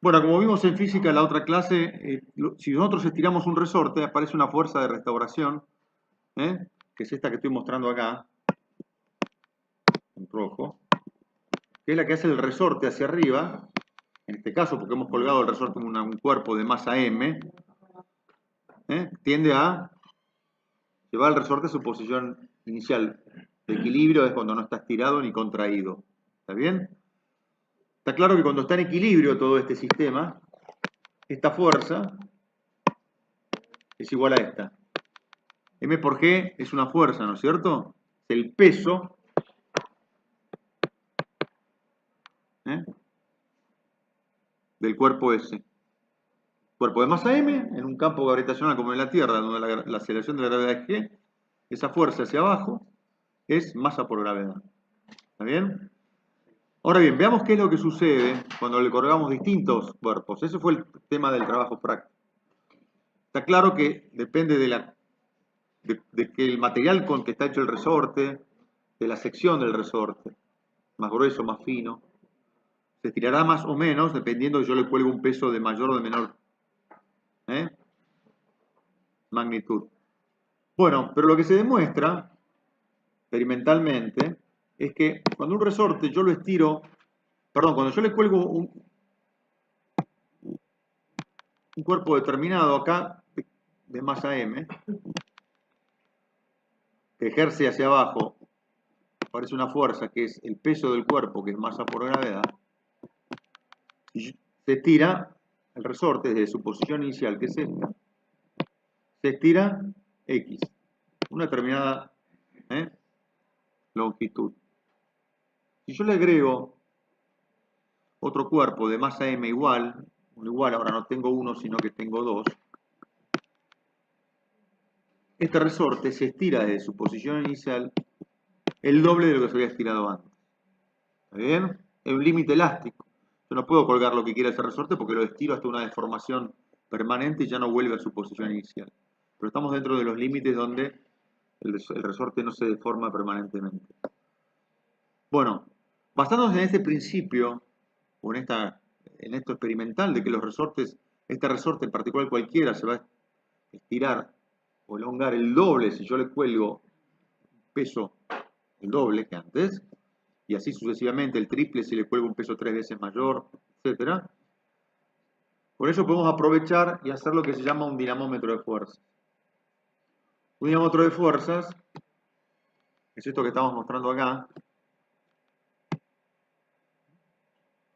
Bueno, como vimos en física en la otra clase, si nosotros estiramos un resorte, aparece una fuerza de restauración, que es esta que estoy mostrando acá, en rojo, que es la que hace el resorte hacia arriba, en este caso porque hemos colgado el resorte en un cuerpo de masa m, tiende a llevar el resorte a su posición inicial de equilibrio, es cuando no está estirado ni contraído. ¿Está bien? Está claro que cuando está en equilibrio todo este sistema, esta fuerza es igual a esta. M por G es una fuerza, ¿no es cierto? Es el peso del cuerpo S. Cuerpo de masa M en un campo gravitacional como en la Tierra, donde la aceleración de la gravedad es G, esa fuerza hacia abajo es masa por gravedad. ¿Está bien? Ahora bien, veamos qué es lo que sucede cuando le colgamos distintos cuerpos. Ese fue el tema del trabajo práctico. Está claro que depende de que el material con que está hecho el resorte, de la sección del resorte, más grueso, más fino, se estirará más o menos dependiendo de si yo le cuelgo un peso de mayor o de menor magnitud. Bueno, pero lo que se demuestra experimentalmente es que cuando un resorte yo lo estiro, perdón, cuando yo le cuelgo un cuerpo determinado acá de masa m, que ejerce hacia abajo, aparece una fuerza que es el peso del cuerpo, que es masa por gravedad, y se estira el resorte desde su posición inicial, que es esta, se estira x, una determinada longitud. Si yo le agrego otro cuerpo de masa m igual, ahora no tengo uno, sino que tengo dos, este resorte se estira desde su posición inicial el doble de lo que se había estirado antes. ¿Está bien? Es un límite elástico. Yo no puedo colgar lo que quiera ese resorte porque lo estiro hasta una deformación permanente y ya no vuelve a su posición inicial. Pero estamos dentro de los límites donde el resorte no se deforma permanentemente. Bueno, basándonos en este principio, o en esto experimental de que los resortes, este resorte en particular cualquiera, se va a estirar o elongar el doble si yo le cuelgo peso el doble que antes, y así sucesivamente el triple si le cuelgo un peso 3 veces mayor, etc. Por eso podemos aprovechar y hacer lo que se llama un dinamómetro de fuerzas. Un dinamómetro de fuerzas es esto que estamos mostrando acá,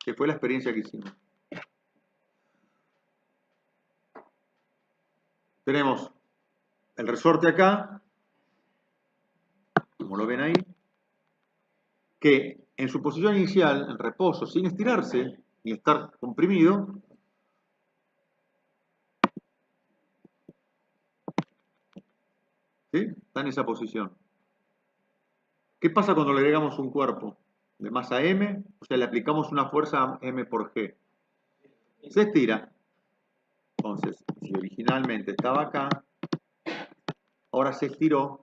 que fue la experiencia que hicimos. Tenemos el resorte acá, como lo ven ahí, que en su posición inicial, en reposo, sin estirarse ni estar comprimido, ¿sí? Está en esa posición. ¿Qué pasa cuando le agregamos un cuerpo de masa m? O sea, le aplicamos una fuerza m por g. Se estira. Entonces, si originalmente estaba acá, ahora se estiró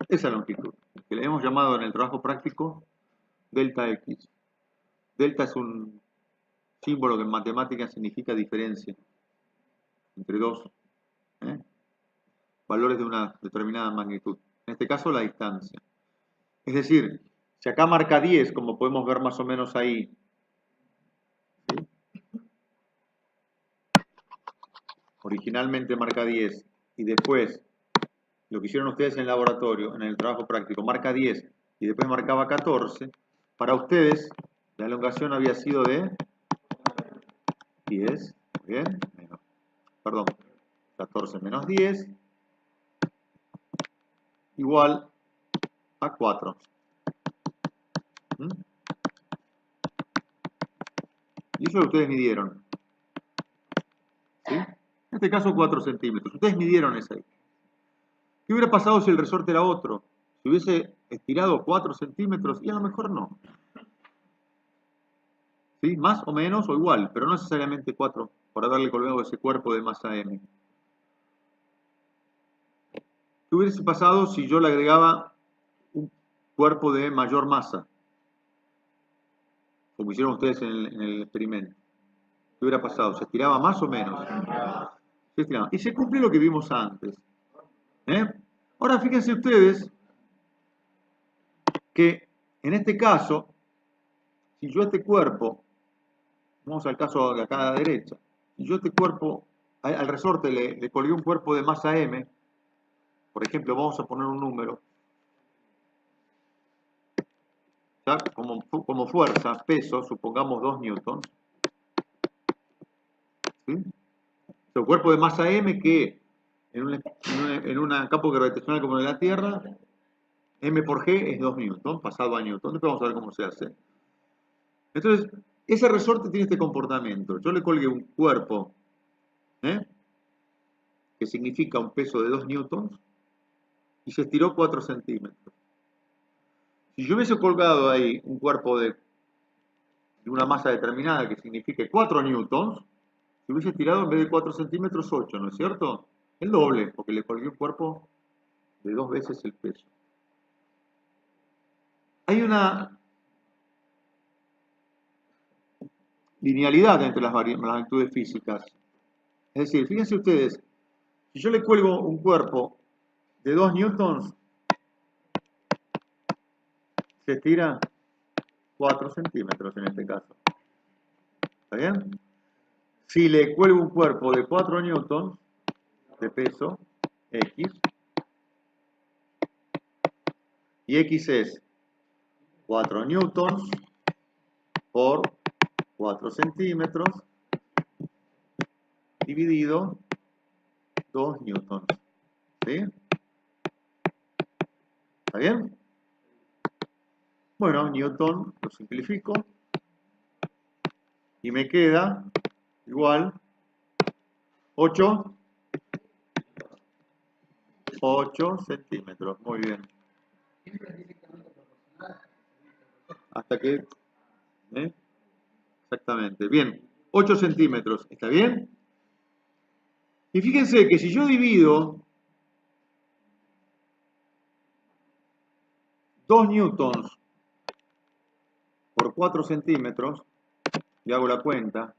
esa longitud, que le hemos llamado en el trabajo práctico delta x. Delta es un símbolo que en matemáticas significa diferencia entre dos valores de una determinada magnitud. En este caso, la distancia. Es decir, si acá marca 10, como podemos ver más o menos ahí, ¿sí? Originalmente marca 10 y después lo que hicieron ustedes en el laboratorio, en el trabajo práctico, marca 10 y después marcaba 14, para ustedes la elongación había sido de 10, bien, menos, perdón, 14 menos 10 igual a 4. Y eso lo ustedes midieron. ¿Sí? En este caso 4 centímetros. Ustedes midieron esa. ¿Qué hubiera pasado si el resorte era otro? Si hubiese estirado 4 centímetros y a lo mejor no. ¿Sí? Más o menos o igual, pero no necesariamente 4 para darle colgado a ese cuerpo de masa m. ¿Qué hubiese pasado si yo le agregaba un cuerpo de mayor masa? como hicieron ustedes en el experimento. ¿Qué hubiera pasado? ¿Se estiraba más o menos? Se estiraba. Y se cumple lo que vimos antes. Ahora fíjense ustedes que en este caso, si yo a este cuerpo, vamos al caso de acá a la derecha, si yo a este cuerpo, al resorte le colgué un cuerpo de masa M, por ejemplo, vamos a poner un número, ¿ya? Como fuerza, peso, supongamos 2 newtons, ¿sí? El cuerpo de masa M que en un campo gravitacional como el de la Tierra, M por G es 2 newtons, pasado a newton. Después vamos a ver cómo se hace. Entonces, ese resorte tiene este comportamiento. Yo le colgué un cuerpo, que significa un peso de 2 newtons, y se estiró 4 centímetros. Si yo hubiese colgado ahí un cuerpo de una masa determinada que signifique 4 newtons, se hubiese estirado en vez de 4 centímetros 8, ¿no es cierto? El doble, porque le colgué un cuerpo de 2 veces el peso. Hay una linealidad entre las magnitudes físicas. Es decir, fíjense ustedes, si yo le cuelgo un cuerpo de 2 newtons, se estira 4 centímetros en este caso. ¿Está bien? Si le cuelgo un cuerpo de 4 newtons de peso, X, y X es 4 newtons por 4 centímetros dividido 2 newtons. ¿Sí? ¿Está bien? Bueno, newton lo simplifico y me queda igual 8 centímetros. Muy bien. Hasta que... Exactamente. Bien. 8 centímetros. ¿Está bien? Y fíjense que si yo divido 2 newtons por 4 centímetros, y hago la cuenta,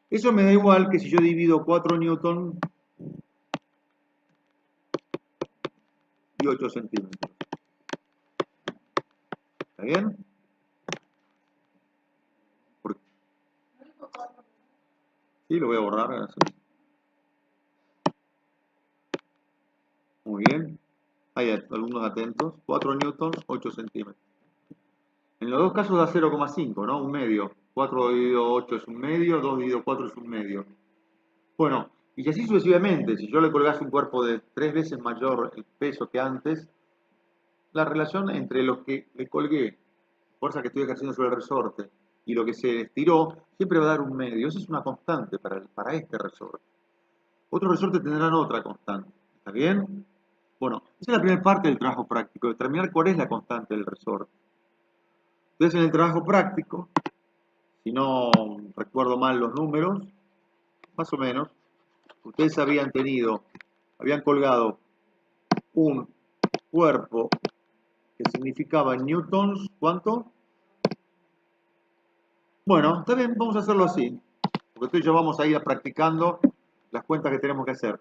eso me da igual que si yo divido 4 newtons y 8 centímetros. ¿Está bien? Sí, lo voy a borrar así. Muy bien. Hay alumnos atentos. 4 newtons, 8 centímetros. En los dos casos da 0,5, ¿no? Un medio. 4 dividido 8 es un medio, 2 dividido 4 es un medio. Bueno, y así sucesivamente. Si yo le colgase un cuerpo de 3 veces mayor el peso que antes, la relación entre lo que le colgué, fuerza que estoy ejerciendo sobre el resorte, y lo que se estiró, siempre va a dar un medio. Esa es una constante para este resorte. Otros resortes tendrán otra constante. ¿Está bien? Bueno, esa es la primera parte del trabajo práctico, determinar cuál es la constante del resorte. Entonces, en el trabajo práctico, si no recuerdo mal los números, más o menos, ustedes habían colgado un cuerpo que significaba en newtons, ¿cuánto? Bueno, está bien, vamos a hacerlo así, porque entonces ya vamos a ir practicando las cuentas que tenemos que hacer.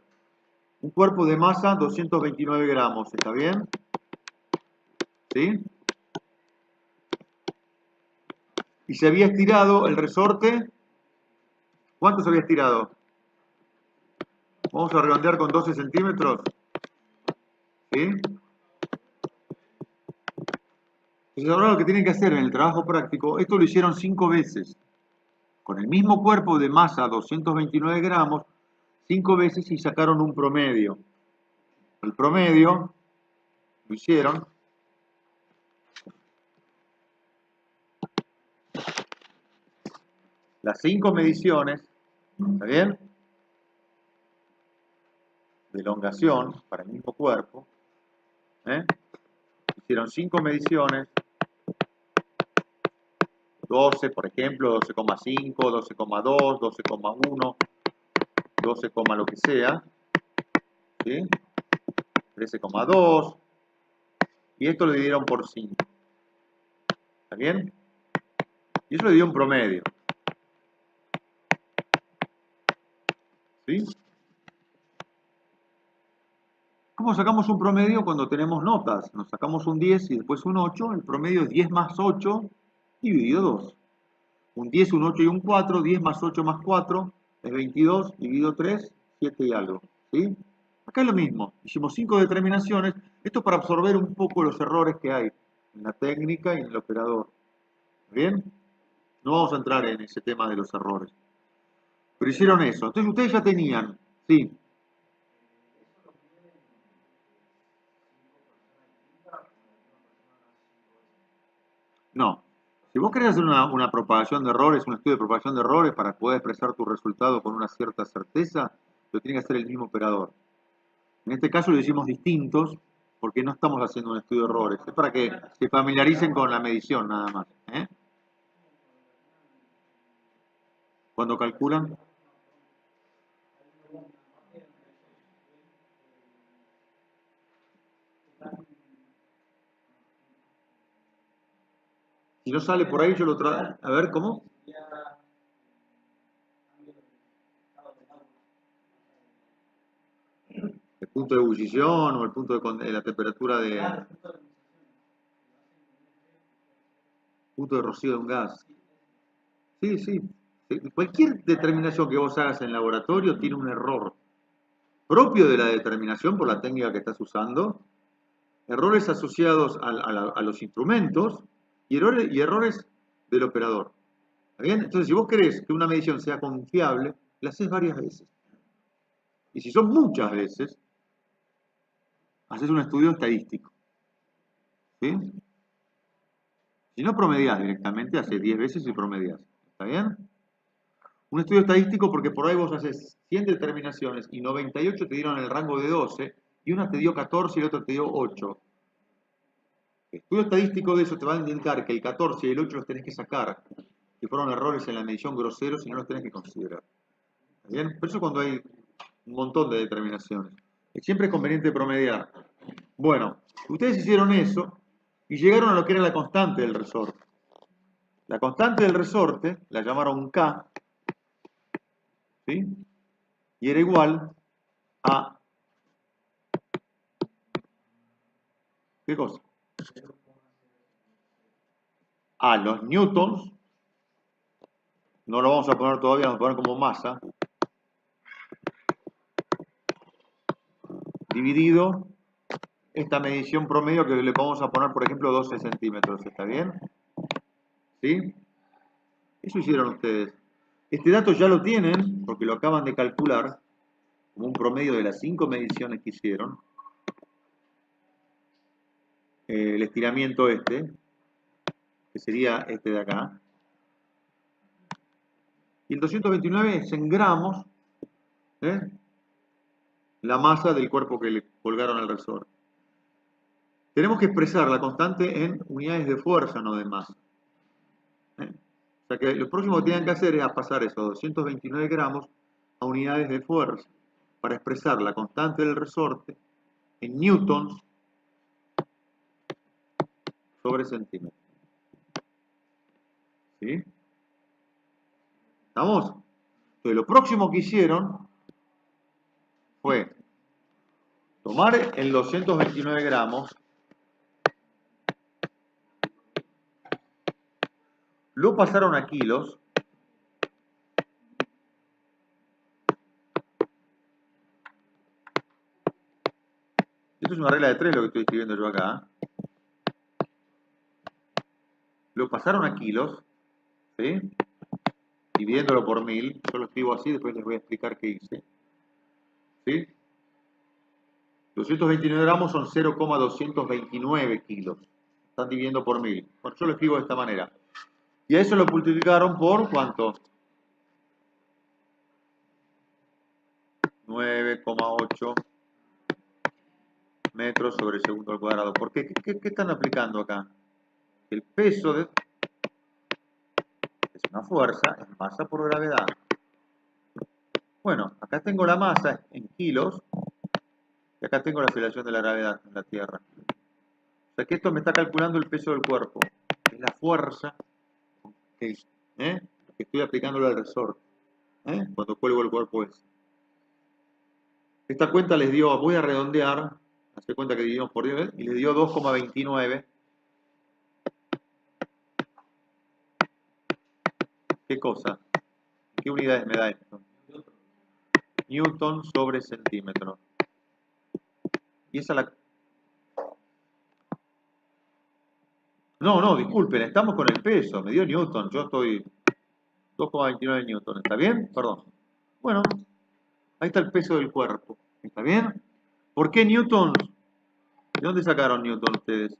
Un cuerpo de masa 229 gramos, ¿está bien? ¿Sí? Y se había estirado el resorte. ¿Cuánto se había estirado? Vamos a redondear con 12 centímetros. ¿Sí? Entonces ahora lo que tienen que hacer en el trabajo práctico, esto lo hicieron 5 veces. Con el mismo cuerpo de masa 229 gramos, 5 veces y sacaron un promedio. El promedio lo hicieron. Las 5 mediciones, ¿está bien? De elongación para el mismo cuerpo. Hicieron 5 mediciones. 12, por ejemplo, 12,5, 12,2, 12,1, 12, lo que sea. ¿Sí? 13,2. y esto lo dividieron por 5. ¿Está bien? Y eso le dio un promedio. ¿Sí? ¿Cómo sacamos un promedio cuando tenemos notas? Nos sacamos un 10 y después un 8. El promedio es 10 más 8 dividido 2. Un 10, un 8 y un 4. 10 más 8 más 4 es 22. Dividido 3, 7 y algo. ¿Sí? Acá es lo mismo. Hicimos 5 determinaciones. Esto para absorber un poco los errores que hay en la técnica y en el operador. ¿Bien? No vamos a entrar en ese tema de los errores. Pero hicieron eso. Entonces ustedes ya tenían, sí. No. Si vos querés hacer una propagación de errores, un estudio de propagación de errores para poder expresar tu resultado con una cierta certeza, lo tiene que hacer el mismo operador. En este caso lo hicimos distintos porque no estamos haciendo un estudio de errores. Es para que se familiaricen con la medición nada más. Cuando calculan. Si no sale por ahí, yo lo traigo. A ver, ¿cómo? El punto de ebullición o el punto de la temperatura de. Punto de rocío de un gas. Sí, sí. Cualquier determinación que vos hagas en laboratorio tiene un error propio de la determinación por la técnica que estás usando, errores asociados a los instrumentos y errores del operador. ¿Está bien? Entonces, si vos querés que una medición sea confiable, la haces varias veces. Y si son muchas veces, haces un estudio estadístico. ¿Sí? Si no promediás directamente, haces 10 veces y promediás. ¿Está bien? Un estudio estadístico porque por ahí vos haces 100 determinaciones y 98 te dieron el rango de 12 y una te dio 14 y la otra te dio 8. El estudio estadístico de eso te va a indicar que el 14 y el 8 los tenés que sacar, que fueron errores en la medición groseros y no los tenés que considerar. ¿Está bien? Por eso cuando hay un montón de determinaciones, siempre es conveniente promediar. Bueno, ustedes hicieron eso y llegaron a lo que era la constante del resorte. La constante del resorte la llamaron K, ¿sí? Y era igual a... ¿Qué cosa? A los newtons, no lo vamos a poner todavía, vamos a poner como masa, dividido esta medición promedio que le vamos a poner, por ejemplo, 12 centímetros. ¿Está bien? ¿Sí? Eso hicieron ustedes. Este dato ya lo tienen, porque lo acaban de calcular, como un promedio de las 5 mediciones que hicieron. El estiramiento este, que sería este de acá. Y el 229 es en gramos, la masa del cuerpo que le colgaron al resorte. Tenemos que expresar la constante en unidades de fuerza, no de masa. O sea que lo próximo que tienen que hacer es pasar esos 229 gramos a unidades de fuerza para expresar la constante del resorte en newtons sobre centímetros. ¿Sí? ¿Estamos? Entonces lo próximo que hicieron fue tomar el 229 gramos, lo pasaron a kilos, esto es una regla de 3 lo que estoy escribiendo yo acá, lo pasaron a kilos, ¿sí? Dividiéndolo por 1000, yo lo escribo así, después les voy a explicar qué hice, ¿sí? 229 gramos son 0,229 kilos, están dividiendo por 1000, bueno, yo lo escribo de esta manera, y a eso lo multiplicaron por ¿cuánto? 9,8 metros sobre segundo al cuadrado. ¿Por qué? ¿Qué están aplicando acá? El peso es una fuerza, es masa por gravedad. Bueno, acá tengo la masa en kilos y acá tengo la aceleración de la gravedad en la Tierra. O sea que esto me está calculando el peso del cuerpo. Es la fuerza que estoy aplicándole al resorte. Cuando cuelgo el cuerpo ese. Esta cuenta les dio, voy a redondear, hace cuenta que dividimos por 10 y les dio 2,29. ¿Qué cosa? ¿Qué unidades me da esto? Newton sobre centímetro. Y esa la... No, disculpen, estamos con el peso, me dio Newton, yo estoy 2,29 Newton, ¿está bien? Perdón. Bueno, ahí está el peso del cuerpo, ¿está bien? ¿Por qué Newton? ¿De dónde sacaron Newton ustedes?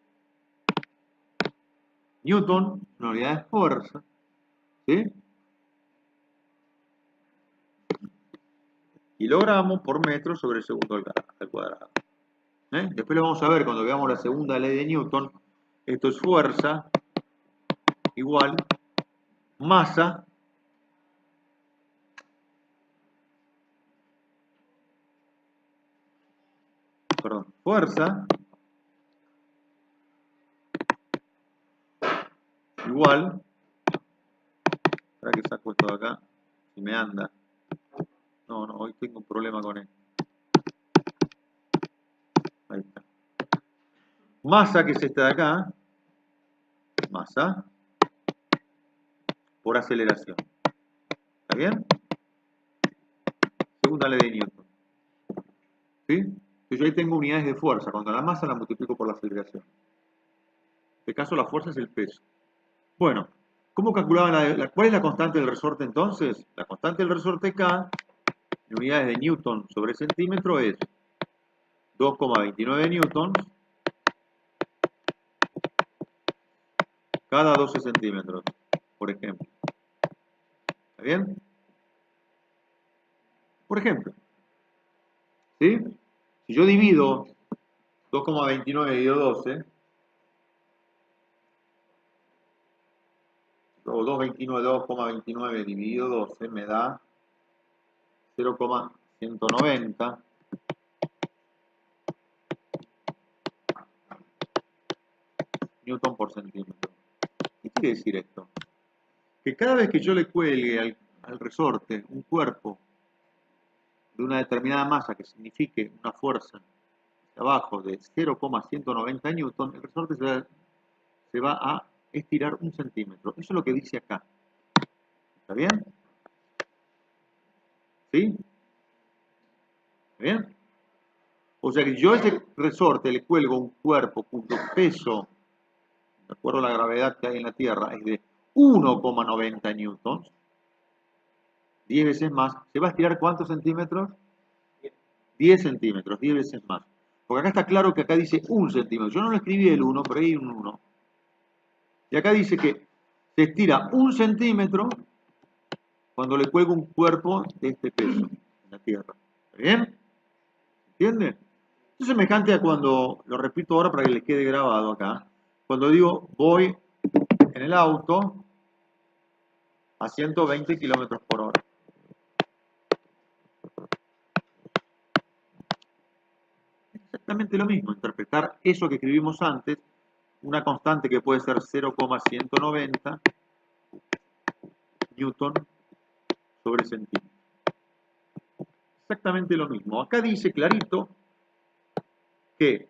Newton, una unidad de fuerza, ¿sí? Kilogramo por metro sobre segundo al cuadrado. Después lo vamos a ver cuando veamos la segunda ley de Newton. Esto es fuerza igual masa fuerza igual, para que saco esto de acá, si me anda. No, hoy tengo un problema con esto. Ahí está. Masa, que es esta de acá, masa por aceleración. ¿Está bien? Segunda ley de Newton. ¿Sí? Entonces yo ahí tengo unidades de fuerza. Cuando la masa la multiplico por la aceleración. En este caso la fuerza es el peso. Bueno, ¿cómo calculaban cuál es la constante del resorte entonces? La constante del resorte K, en unidades de Newton sobre centímetro, es 2,29 newtons cada 12 centímetros, por ejemplo. ¿Está bien? Por ejemplo. ¿Sí? Si yo divido 2,29 dividido 12, o 2,29 dividido 12 me da 0,190 newton por centímetro. ¿Qué quiere decir esto? Que cada vez que yo le cuelgue al resorte un cuerpo de una determinada masa que signifique una fuerza de abajo de 0,190 newton, el resorte se va a estirar 1 centímetro. Eso es lo que dice acá. ¿Está bien? ¿Sí? ¿Está bien? O sea que yo a ese resorte le cuelgo un cuerpo cuyo peso, de acuerdo a la gravedad que hay en la Tierra, es de 1,90 newtons, 10 veces más. ¿Se va a estirar cuántos centímetros? 10 centímetros, 10 veces más. Porque acá está claro que acá dice 1 centímetro. Yo no lo escribí el 1, pero hay un 1. Y acá dice que se estira 1 centímetro cuando le cuelgo un cuerpo de este peso en la Tierra. ¿Está bien? ¿Entiende? Es semejante a cuando, lo repito ahora para que les quede grabado acá, cuando digo voy en el auto a 120 kilómetros por hora. Exactamente lo mismo, interpretar eso que escribimos antes, una constante que puede ser 0,190 newton sobre centímetro. Exactamente lo mismo. Acá dice clarito que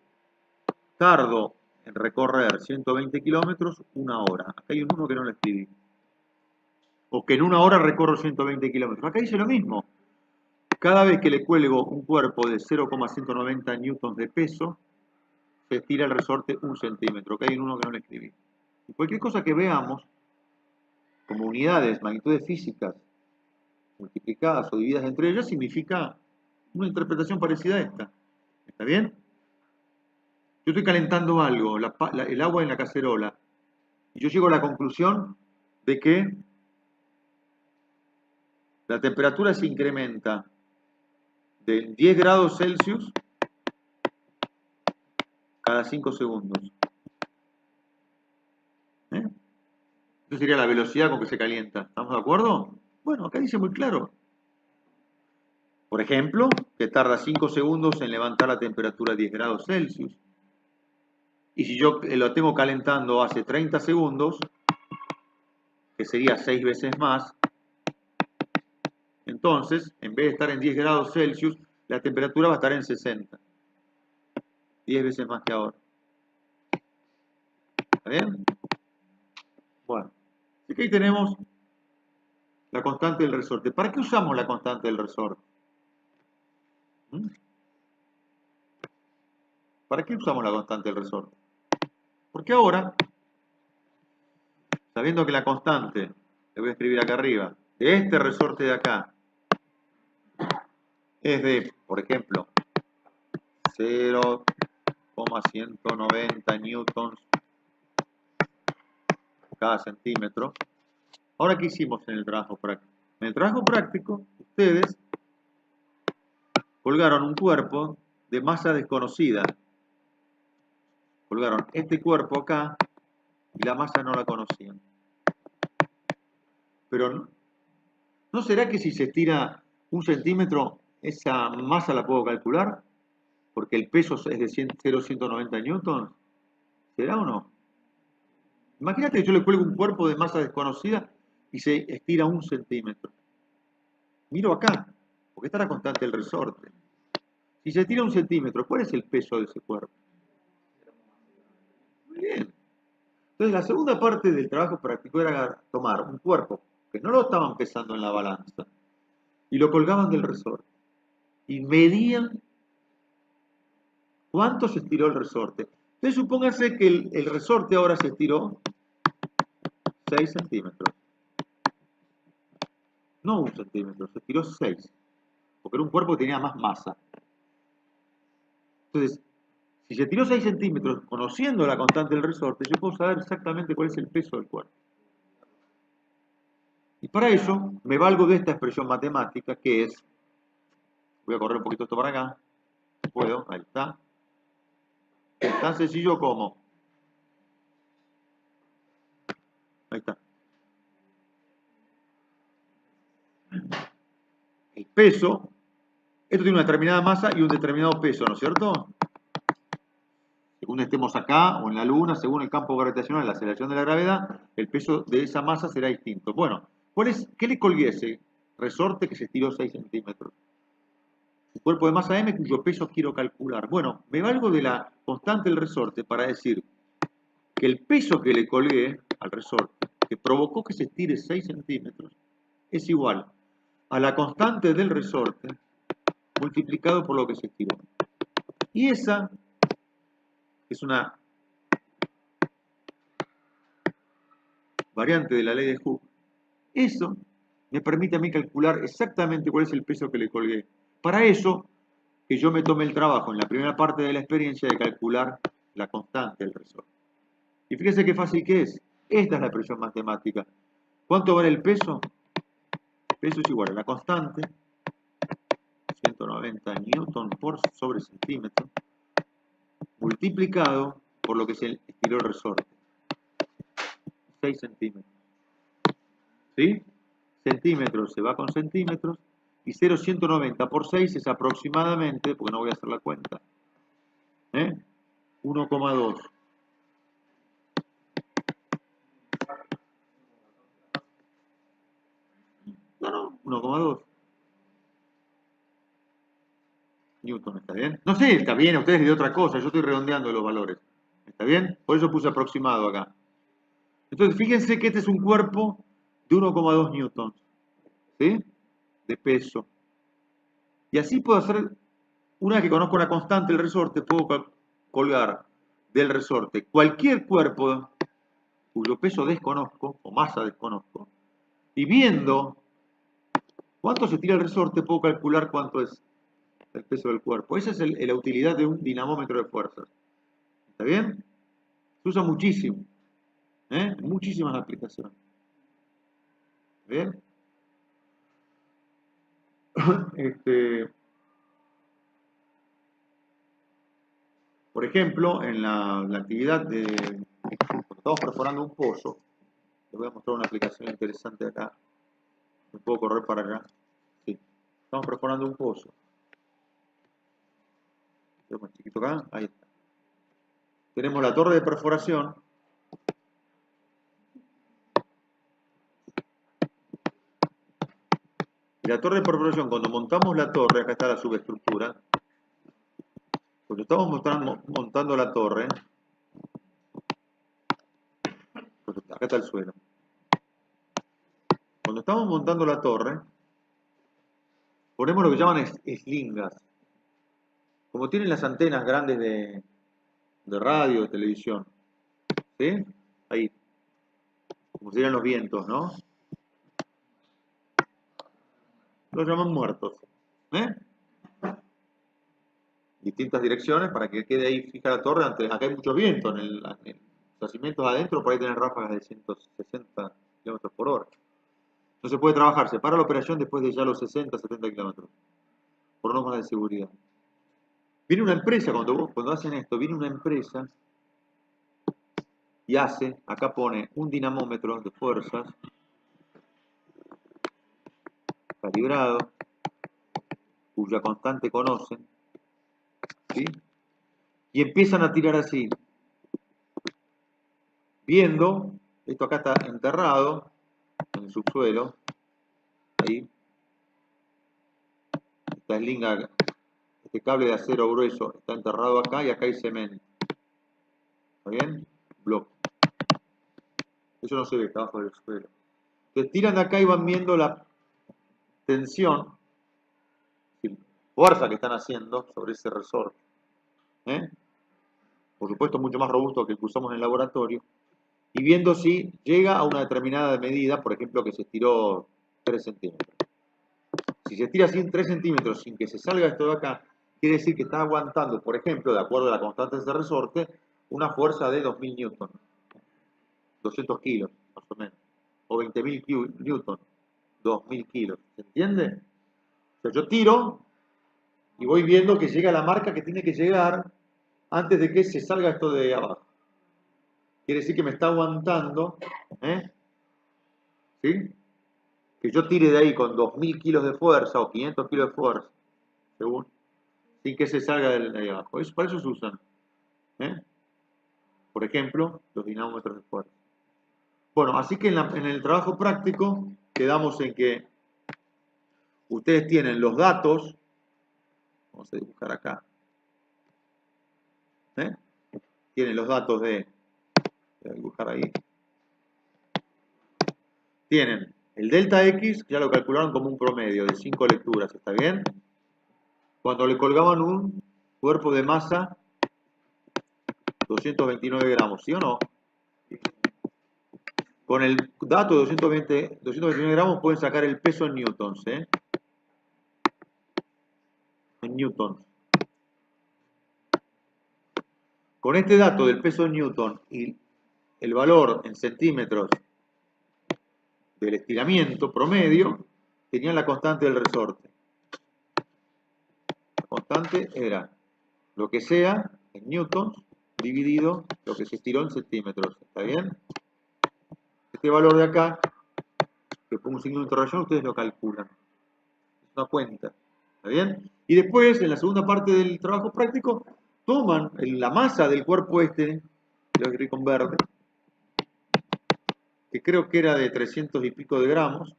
tardo en recorrer 120 kilómetros 1 hora. Acá hay un 1 que no lo escribí. O que en 1 hora recorro 120 kilómetros. Acá dice lo mismo. Cada vez que le cuelgo un cuerpo de 0,190 newtons de peso, se estira el resorte 1 centímetro. Acá hay un 1 que no lo escribí. Y cualquier cosa que veamos, como unidades, magnitudes físicas, multiplicadas o divididas entre ellas, significa una interpretación parecida a esta. ¿Está bien? Yo estoy calentando algo, el agua en la cacerola, y yo llego a la conclusión de que la temperatura se incrementa de 10 grados Celsius cada 5 segundos. Esa sería la velocidad con que se calienta. ¿Estamos de acuerdo? Bueno, acá dice muy claro. Por ejemplo, que tarda 5 segundos en levantar la temperatura a 10 grados Celsius. Y si yo lo tengo calentando hace 30 segundos, que sería 6 veces más, entonces, en vez de estar en 10 grados Celsius, la temperatura va a estar en 60. 10 veces más que ahora. ¿Está bien? Bueno, así que ahí tenemos la constante del resorte. ¿Para qué usamos la constante del resorte? ¿Mm? ¿Para qué usamos la constante del resorte? Porque ahora, sabiendo que la constante, le voy a escribir acá arriba, de este resorte de acá, es de, por ejemplo, 0,190 newtons cada centímetro. Ahora, ¿qué hicimos en el trabajo práctico? En el trabajo práctico, ustedes colgaron un cuerpo de masa desconocida. Colgaron este cuerpo acá y la masa no la conocían. Pero, ¿no será que si se estira 1 centímetro, esa masa la puedo calcular? Porque el peso es de 0,190 newtons. ¿Será o no? Imagínate que yo le cuelgo un cuerpo de masa desconocida y se estira 1 centímetro. Miro acá, porque está la constante del resorte. Si se estira 1 centímetro, ¿cuál es el peso de ese cuerpo? Muy bien. Entonces, la segunda parte del trabajo práctico era tomar un cuerpo que no lo estaban pesando en la balanza y lo colgaban del resorte y medían cuánto se estiró el resorte. Entonces, supónganse que el resorte ahora se estiró 6 centímetros. No 1 centímetro, se estiró 6. Porque era un cuerpo que tenía más masa. Entonces, si se estiró 6 centímetros, conociendo la constante del resorte, yo puedo saber exactamente cuál es el peso del cuerpo. Y para eso me valgo de esta expresión matemática que es, voy a correr un poquito esto para acá, puedo, ahí está. Es tan sencillo como, ahí está. El peso, esto tiene una determinada masa y un determinado peso, ¿no es cierto? Según estemos acá o en la Luna, según el campo gravitacional, la aceleración de la gravedad, el peso de esa masa será distinto. Bueno, ¿qué le colgué a ese resorte que se estiró 6 centímetros? Un cuerpo de masa m cuyo peso quiero calcular. Bueno, me valgo de la constante del resorte para decir que el peso que le colgué al resorte, que provocó que se estire 6 centímetros, es igual a la constante del resorte multiplicado por lo que se estiró. Y esa es una variante de la ley de Hooke. Eso me permite a mí calcular exactamente cuál es el peso que le colgué. Para eso, que yo me tome el trabajo en la primera parte de la experiencia de calcular la constante del resorte. Y fíjense qué fácil que es. Esta es la expresión matemática. ¿Cuánto vale el peso? El peso es igual a la constante, 190 newton por sobre centímetro, multiplicado por lo que se estiró el resorte. 6 centímetros. ¿Sí? Centímetros se va con centímetros. Y 0,190 por 6 es aproximadamente, porque no voy a hacer la cuenta, 1,2. No, 1,2 Newton, ¿está bien? No sé, está bien, a ustedes de otra cosa, yo estoy redondeando los valores. ¿Está bien? Por eso puse aproximado acá. Entonces, fíjense que este es un cuerpo de 1,2 newtons, ¿sí? De peso. Y así puedo hacer, una vez que conozco la constante del resorte, puedo colgar del resorte cualquier cuerpo cuyo peso desconozco, o masa desconozco, y viendo cuánto se tira el resorte, puedo calcular cuánto es el peso del cuerpo. Esa es la utilidad de un dinamómetro de fuerzas. ¿Está bien? Se usa muchísimo. Muchísimas aplicaciones. ¿Bien? Por ejemplo, en la actividad de... Estamos perforando un pozo. Les voy a mostrar una aplicación interesante acá. Me puedo correr para acá. Sí. Estamos perforando un pozo. Más chiquito acá. Ahí está. tenemos la torre de perforación. Y la torre de perforación, cuando montamos la torre, acá está la subestructura. Cuando estamos montando la torre, acá está el suelo. Cuando estamos montando la torre, ponemos lo que llaman eslingas. Como tienen las antenas grandes de radio, de televisión. ¿Sí? Ahí. Como serían los vientos, ¿no? Los llaman muertos. ¿Eh? Distintas direcciones para que quede ahí fija la torre. Acá hay mucho viento en los yacimientos adentro, por ahí tienen ráfagas de 160 km por hora. No se puede trabajar, se para la operación después de ya los 60, 70 km. Por normas de seguridad. Viene una empresa, cuando hacen esto, viene una empresa y acá pone un dinamómetro de fuerzas, calibrado, cuya constante conocen, ¿sí? Y empiezan a tirar así, viendo, esto acá está enterrado en el subsuelo, ahí, esta eslinga, este cable de acero grueso está enterrado acá y acá hay cemento. ¿Está bien? Bloque. Eso no se ve, está abajo del suelo. Entonces tiran de acá y van viendo la tensión, fuerza que están haciendo sobre ese resorte. Por supuesto mucho más robusto que el que usamos en el laboratorio, y viendo si llega a una determinada medida, por ejemplo que se estiró 3 centímetros. Si se estira 3 centímetros sin que se salga esto de acá, quiere decir que está aguantando, por ejemplo, de acuerdo a la constante de ese resorte, una fuerza de 2000 newton, 200 kilos, más o menos, o 20.000 newton, 2000 kilos, ¿se entiende? O sea, yo tiro y voy viendo que llega a la marca que tiene que llegar antes de que se salga esto de abajo. Quiere decir que me está aguantando, ¿sí? Que yo tire de ahí con 2000 kilos de fuerza o 500 kilos de fuerza, según, sin que se salga de ahí abajo. Para eso se usan, por ejemplo, los dinamómetros de fuerza. Bueno, así que en el trabajo práctico quedamos en que ustedes tienen los datos, vamos a dibujar acá, tienen los datos voy a dibujar ahí, tienen el delta X, ya lo calcularon como un promedio de 5 lecturas, ¿está bien? Cuando le colgaban un cuerpo de masa 229 gramos, ¿sí o no? Con el dato de 229 gramos pueden sacar el peso en newtons, en newtons. Con este dato del peso en newton y el valor en centímetros del estiramiento promedio, tenían la constante del resorte. La constante era lo que sea en newtons dividido lo que se estiró en centímetros. ¿Está bien? Este valor de acá, que pongo un signo de interrogación, ustedes lo calculan. Es una cuenta. ¿Está bien? Y después, en la segunda parte del trabajo práctico, toman la masa del cuerpo este, lo escribí con verde, que creo que era de 300 y pico de gramos,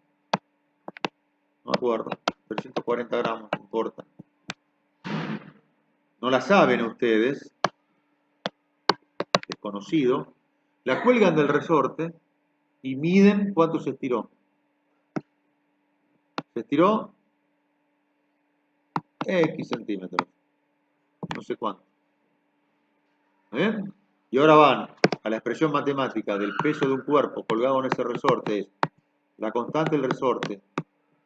no me acuerdo, 340 gramos, no importa. No la saben ustedes, desconocido, la cuelgan del resorte y miden cuánto se estiró. Se estiró X centímetros, no sé cuánto. ¿Bien? Y ahora van a la expresión matemática del peso de un cuerpo colgado en ese resorte, es la constante del resorte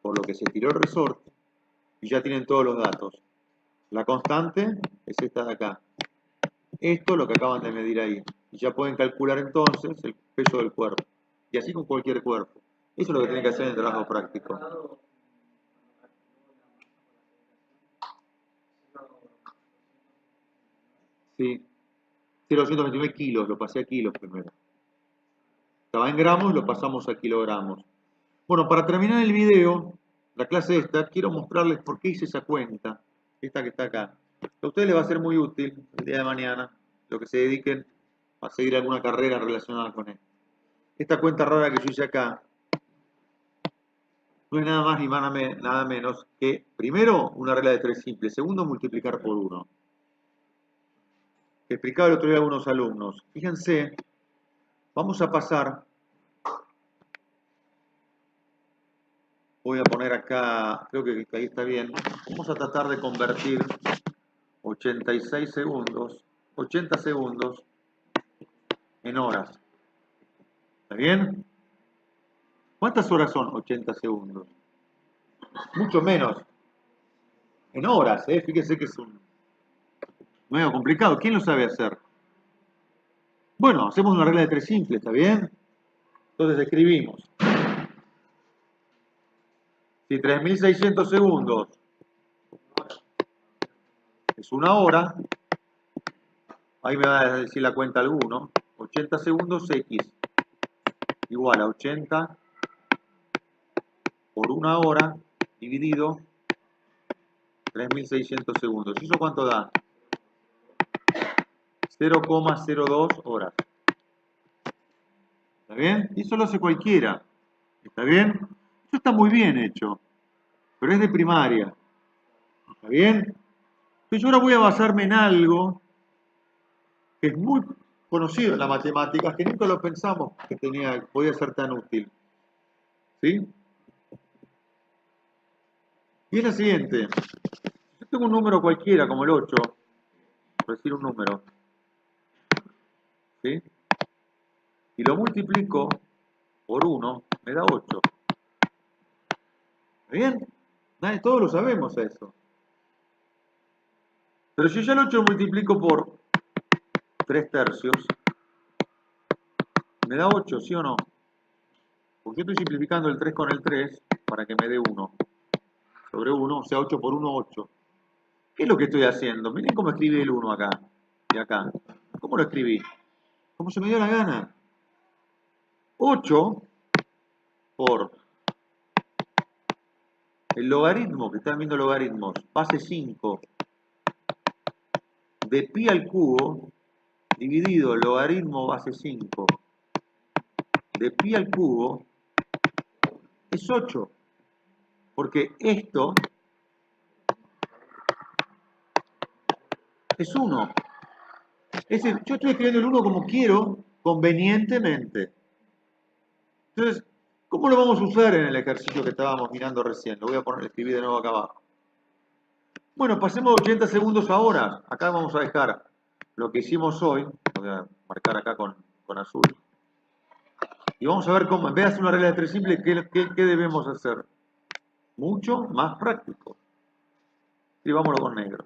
por lo que se estiró el resorte, y ya tienen todos los datos. La constante es esta de acá. Esto es lo que acaban de medir ahí. Y ya pueden calcular entonces el peso del cuerpo. Y así con cualquier cuerpo. Eso es lo que tienen que hacer en el trabajo práctico. Sí. 0,229 kilos, lo pasé a kilos primero. Estaba en gramos, lo pasamos a kilogramos. Bueno, para terminar el video, la clase esta, quiero mostrarles por qué hice esa cuenta. Esta que está acá. A ustedes les va a ser muy útil el día de mañana. los que se dediquen a seguir alguna carrera relacionada con esto. Esta cuenta rara que yo hice acá no es nada más ni nada menos que, primero, una regla de 3 simple, segundo, multiplicar por 1. Que explicaba el otro día a algunos alumnos. Fíjense, vamos a pasar, voy a poner acá, creo que ahí está bien, vamos a tratar de convertir 86 segundos, 80 segundos en horas. ¿Está bien? ¿Cuántas horas son 80 segundos? Mucho menos. En horas, ¿eh? Fíjense que es un medio complicado. ¿Quién lo sabe hacer? Bueno, hacemos una regla de 3 simple, ¿está bien? Entonces escribimos. Si 3600 segundos es una hora, ahí me va a decir la cuenta alguno, 80 segundos X igual a 80 por una hora dividido 3600 segundos. ¿Y eso cuánto da? 0,02 horas. ¿Está bien? Y eso lo hace cualquiera. ¿Está bien? Eso está muy bien hecho, pero es de primaria. ¿Está bien? Entonces yo ahora voy a basarme en algo que es muy conocido en las matemáticas, que nunca lo pensamos que podía ser tan útil. ¿Sí? Y es la siguiente. Yo tengo un número cualquiera, como el 8, por decir un número. ¿Sí? Y lo multiplico por 1, me da 8. ¿Está bien? Todos lo sabemos eso. Pero si yo el 8 lo multiplico por 3 tercios, me da 8, ¿sí o no? Porque yo estoy simplificando el 3 con el 3 para que me dé 1. Sobre 1, o sea, 8 por 1, 8. ¿Qué es lo que estoy haciendo? Miren cómo escribí el 1 acá y acá. ¿Cómo lo escribí? Como se me dio la gana. 8 por el logaritmo, que están viendo logaritmos, base 5 de pi al cubo dividido logaritmo base 5 de pi al cubo es 8. Porque esto es 1. Es decir, yo estoy escribiendo el 1 como quiero, convenientemente. Entonces, ¿cómo lo vamos a usar en el ejercicio que estábamos mirando recién? Lo voy a escribir de nuevo acá abajo. Bueno, pasemos 80 segundos a horas. Acá vamos a dejar lo que hicimos hoy. Lo voy a marcar acá con azul. Y vamos a ver cómo, en vez de hacer una regla de 3 simple, ¿qué debemos hacer? Mucho más práctico. Escribámoslo con negro.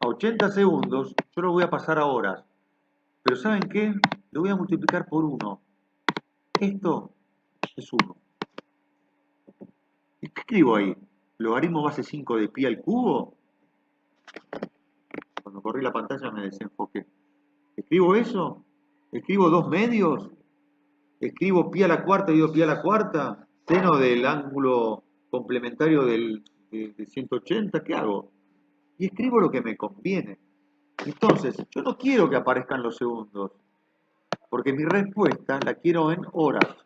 A 80 segundos, yo lo voy a pasar a horas. Pero ¿saben qué? Lo voy a multiplicar por 1. Esto es 1. ¿Y qué escribo ahí? ¿Logaritmo base 5 de pi al cubo? Cuando corrí la pantalla me desenfoqué. ¿Escribo eso? ¿Escribo 2 medios? ¿Escribo pi a la cuarta dividido pi a la cuarta? ¿Seno del ángulo complementario de 180? ¿Qué hago? Y escribo lo que me conviene. Entonces, yo no quiero que aparezcan los segundos, porque mi respuesta la quiero en horas.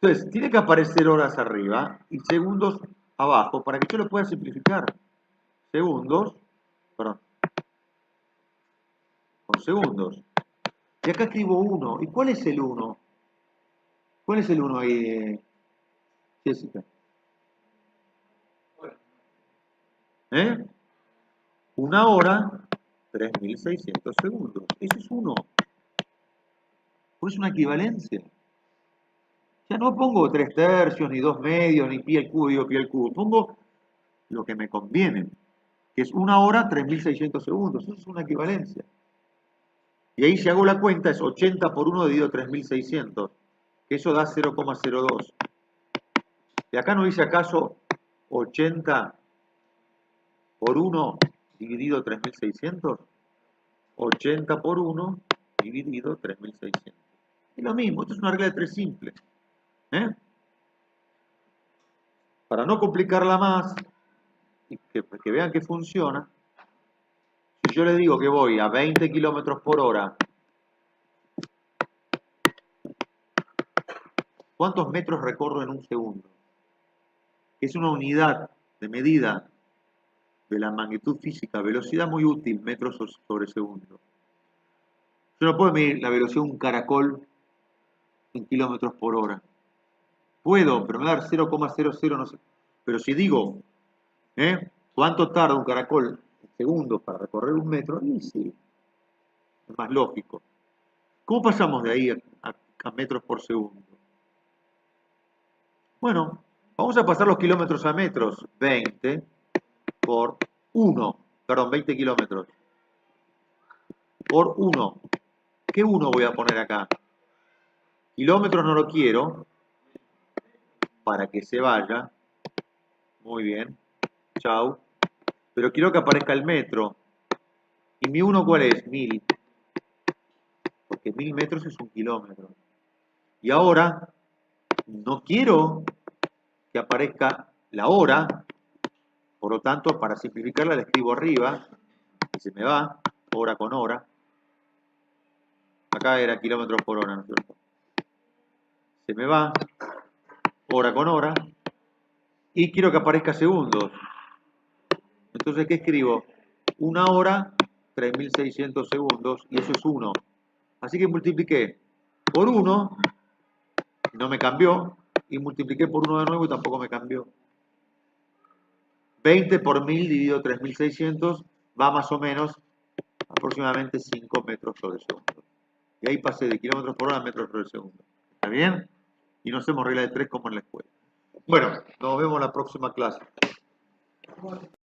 Entonces, tiene que aparecer horas arriba y segundos abajo para que yo lo pueda simplificar. Segundos, perdón, con segundos. Y acá escribo 1. ¿Y cuál es el 1? ¿Cuál es el 1 ahí, Jessica? ¿Eh? Una hora, 3600 segundos. Eso es 1. Pues es una equivalencia. Ya no pongo 3 tercios, ni 2 medios, ni pi al cubo, digo pi al cubo. Pongo lo que me conviene, que es una hora, 3600 segundos. Eso es una equivalencia. Y ahí si hago la cuenta es 80 por 1 dividido 3600, que eso da 0,02. ¿Y acá no dice acaso 80 por 1 dividido 3600? 80 por 1 dividido 3600. Es lo mismo, esto es una regla de 3 simple. Para no complicarla más y que vean que funciona, si yo le digo que voy a 20 kilómetros por hora, ¿cuántos metros recorro en un segundo? Es una unidad de medida de la magnitud física, velocidad muy útil, metros sobre segundo. Yo no puedo medir la velocidad de un caracol en kilómetros por hora. Puedo, pero me va a dar 0,00, no sé. Pero si digo, ¿cuánto tarda un caracol en segundos para recorrer un metro? Y sí, es más lógico. ¿Cómo pasamos de ahí a metros por segundo? Bueno, vamos a pasar los kilómetros a metros. 20 por 1, perdón, 20 kilómetros por 1. ¿Qué 1 voy a poner acá? Kilómetros no lo quiero, para que se vaya. Muy bien, chau. Pero quiero que aparezca el metro. ¿Y mi 1 cuál es? 1000. Porque 1000 metros es un kilómetro. Y ahora, no quiero que aparezca la hora. Por lo tanto, para simplificarla, la escribo arriba. Y se me va, hora con hora. Acá era kilómetros por hora, ¿no es cierto? Se me va, hora con hora. Y quiero que aparezca segundos. Entonces, ¿qué escribo? 1 hora, 3600 segundos, y eso es 1. Así que multipliqué por 1, no me cambió, y multipliqué por 1 de nuevo y tampoco me cambió. 20 por 1000 dividido 3600 va más o menos aproximadamente 5 metros sobre segundo. Y ahí pasé de kilómetros por hora a metros sobre segundo. ¿Está bien? Y no hacemos regla de 3 como en la escuela. Bueno, nos vemos en la próxima clase.